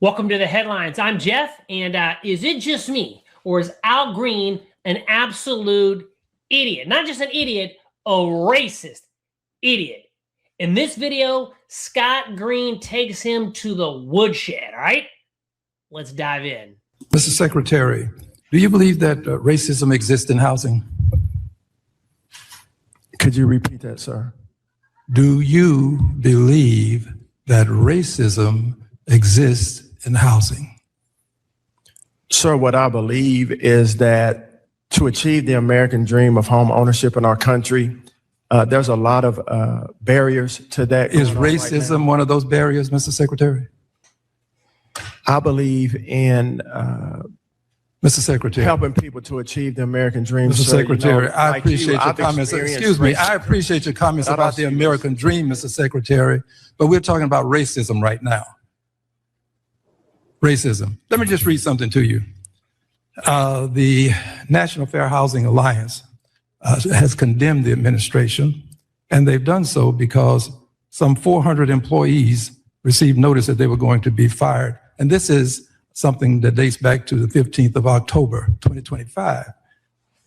Welcome to the headlines. I'm Jeff, and is it just me, or is Al Green an absolute idiot? Not just an idiot, a racist idiot. In this video, Scott Green takes him to the woodshed, all right? Let's dive in. Mr. Secretary, do you believe that racism exists in housing? Could you repeat that, sir? Do you believe that racism exists in housing? Sir, what I believe is that to achieve the American dream of home ownership in our country, there's a lot of barriers to that. Is racism one of those barriers, Mr. Secretary? I believe in Mr. Secretary, helping people to achieve the American dream. Mr. Sir, Secretary, you know, I like appreciate you, your comments. Excuse me, I appreciate your comments about the American dream, Mr. Secretary, but we're talking about racism right now. Racism. Let me just read something to you. The National Fair Housing Alliance has condemned the administration, and they've done so because some 400 employees received notice that they were going to be fired. And this is something that dates back to the 15th of October, 2025.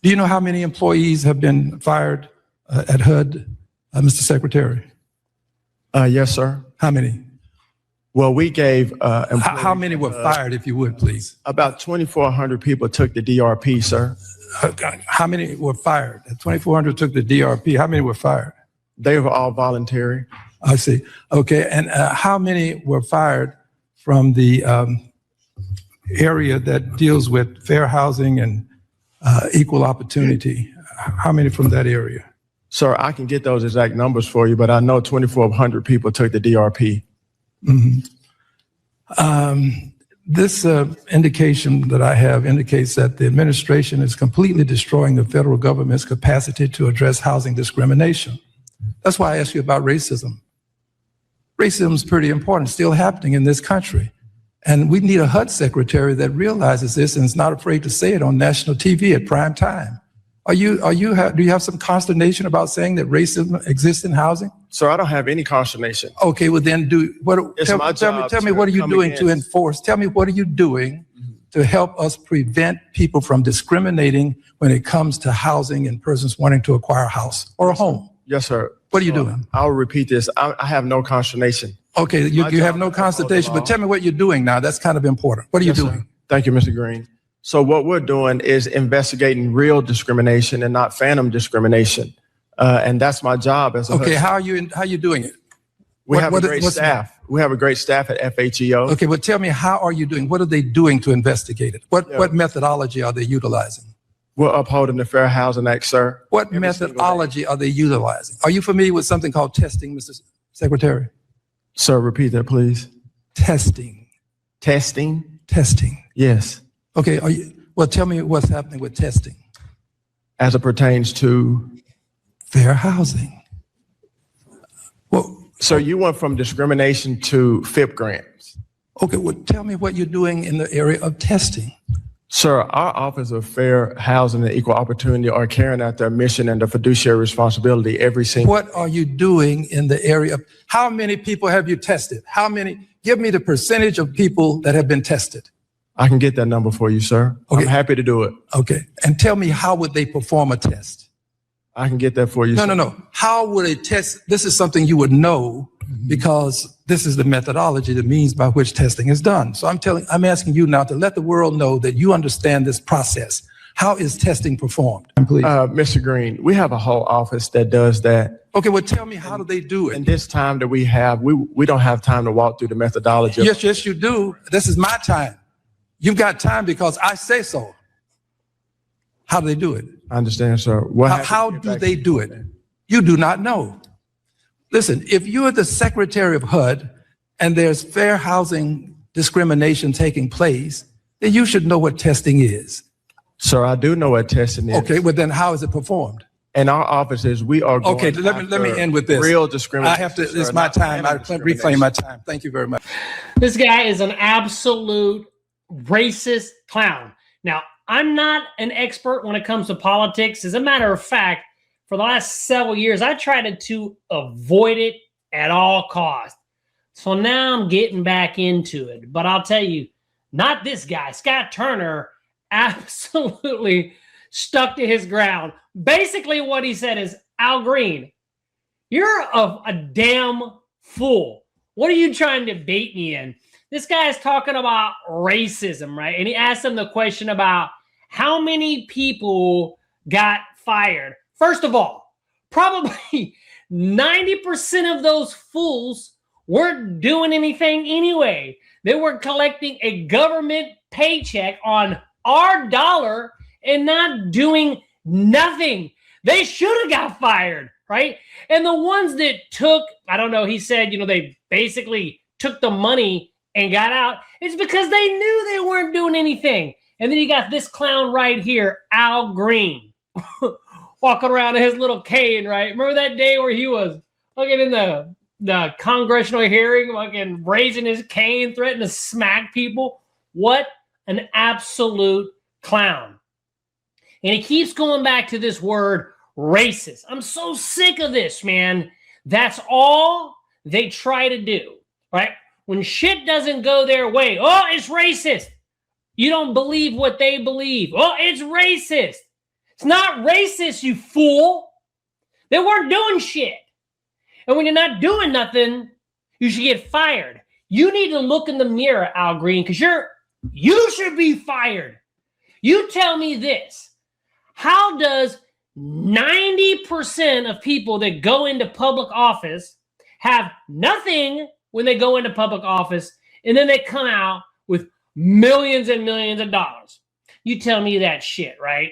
Do you know how many employees have been fired at HUD, Mr. Secretary? Yes, sir. How many? Well, we gave how many were fired, if you would, please? About 2,400 people took the DRP, sir. How many were fired? 2,400 took the DRP. How many were fired? They were all voluntary. I see. Okay, and how many were fired from the area that deals with fair housing and equal opportunity? How many from that area? Sir, I can get those exact numbers for you, but I know 2,400 people took the DRP. Mm-hmm. This indication that I have indicates that the administration is completely destroying the federal government's capacity to address housing discrimination. That's why I asked you about racism. Racism is pretty important, still happening in this country. And we need a HUD secretary that realizes this and is not afraid to say it on national TV at prime time. Do you have some consternation about saying that racism exists in housing? Sir, I don't have any consternation. Okay, well then tell me what are you doing to enforce? Tell me what are you doing to help us prevent people from discriminating when it comes to housing and persons wanting to acquire a house or a home? Yes, sir. What are you doing? I'll repeat this. I have no consternation. Okay, you have no consternation, but tell me what you're doing now. That's kind of important. What are you doing? Sir. Thank you, Mr. Green. So what we're doing is investigating real discrimination and not phantom discrimination. And that's my job as a Okay, how are you doing it? We have a great staff. We have a great staff at FHEO. Okay, well tell me, how are you doing? What are they doing to investigate it? What methodology are they utilizing? We're upholding the Fair Housing Act, sir. What methodology are they utilizing? Are you familiar with something called testing, Mr. Secretary? Sir, repeat that, please. Testing. Testing? Testing. Yes. Okay, well, tell me what's happening with testing. As it pertains to? Fair housing. Well, so you went from discrimination to FIP grants. Okay, well, tell me what you're doing in the area of testing. Sir, our Office of Fair Housing and Equal Opportunity are carrying out their mission and their fiduciary responsibility every single. What are you doing in the area of, how many people have you tested? How many, give me the percentage of people that have been tested. I can get that number for you, sir. Okay. I'm happy to do it. Okay, and tell me, how would they perform a test? I can get that for you. No. How would a test, this is something you would know because this is the methodology, the means by which testing is done. So I'm asking you now to let the world know that you understand this process. How is testing performed? Please. Mr. Green, we have a whole office that does that. Okay, well tell me, how do they do it? In this time that we have, we don't have time to walk through the methodology. Yes, you do. This is my time. You've got time because I say so. How do they do it? I understand, sir. How do they do it? You do not know. Listen, if you're the secretary of HUD and there's fair housing discrimination taking place, then you should know what testing is. Sir, I do know what testing is. Okay, well then how is it performed? In our offices, we are going Okay, let me end with this. Real discrimination. I have to, it's my time. I reclaim my time. Thank you very much. This guy is an absolute racist clown. Now, I'm not an expert when it comes to politics. As a matter of fact, for the last several years, I tried to avoid it at all costs. So now I'm getting back into it. But I'll tell you, not this guy. Scott Turner absolutely stuck to his ground. Basically what he said is, Al Green, you're a damn fool. What are you trying to bait me in? This guy is talking about racism, right? And he asked him the question about how many people got fired. First of all, probably 90% of those fools weren't doing anything anyway. They were collecting a government paycheck on our dollar and not doing nothing. They should have got fired, right? And the ones that took, I don't know, he said, they basically took the money and got out, it's because they knew they weren't doing anything. And then you got this clown right here, Al Green, walking around in his little cane, right? Remember that day where he was looking in the congressional hearing, fucking raising his cane, threatening to smack people? What an absolute clown. And he keeps going back to this word racist. I'm so sick of this, man. That's all they try to do, right? When shit doesn't go their way, oh, it's racist. You don't believe what they believe. Oh, it's racist. It's not racist, you fool. They weren't doing shit. And when you're not doing nothing, you should get fired. You need to look in the mirror, Al Green, because you should be fired. You tell me this. How does 90% of people that go into public office have nothing when they go into public office, and then they come out with millions and millions of dollars? You tell me that shit, right?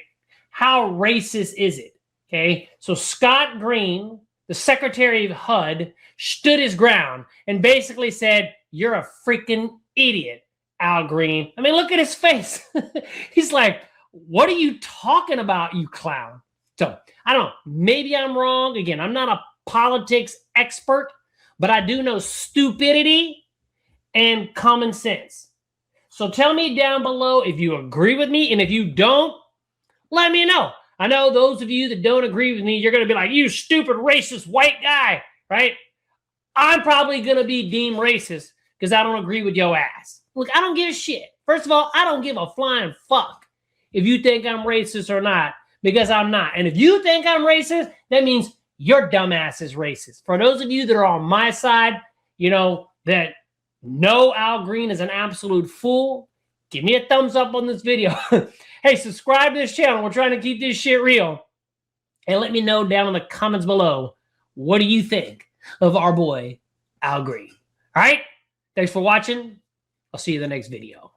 How racist is it? Okay, so Scott Green, the Secretary of HUD, stood his ground and basically said, you're a freaking idiot, Al Green. I mean, look at his face. He's like, what are you talking about, you clown? So, I don't know. Maybe I'm wrong. Again, I'm not a politics expert, but I do know stupidity and common sense. So tell me down below if you agree with me, and if you don't, let me know. I know those of you that don't agree with me, you're going to be like, you stupid racist white guy, right? I'm probably going to be deemed racist because I don't agree with your ass. Look, I don't give a shit. First of all, I don't give a flying fuck if you think I'm racist or not, because I'm not. And if you think I'm racist, that means your dumbass is racist. For those of you that are on my side, that know Al Green is an absolute fool, give me a thumbs up on this video. Hey, subscribe to this channel. We're trying to keep this shit real. And let me know down in the comments below, what do you think of our boy, Al Green? All right? Thanks for watching. I'll see you in the next video.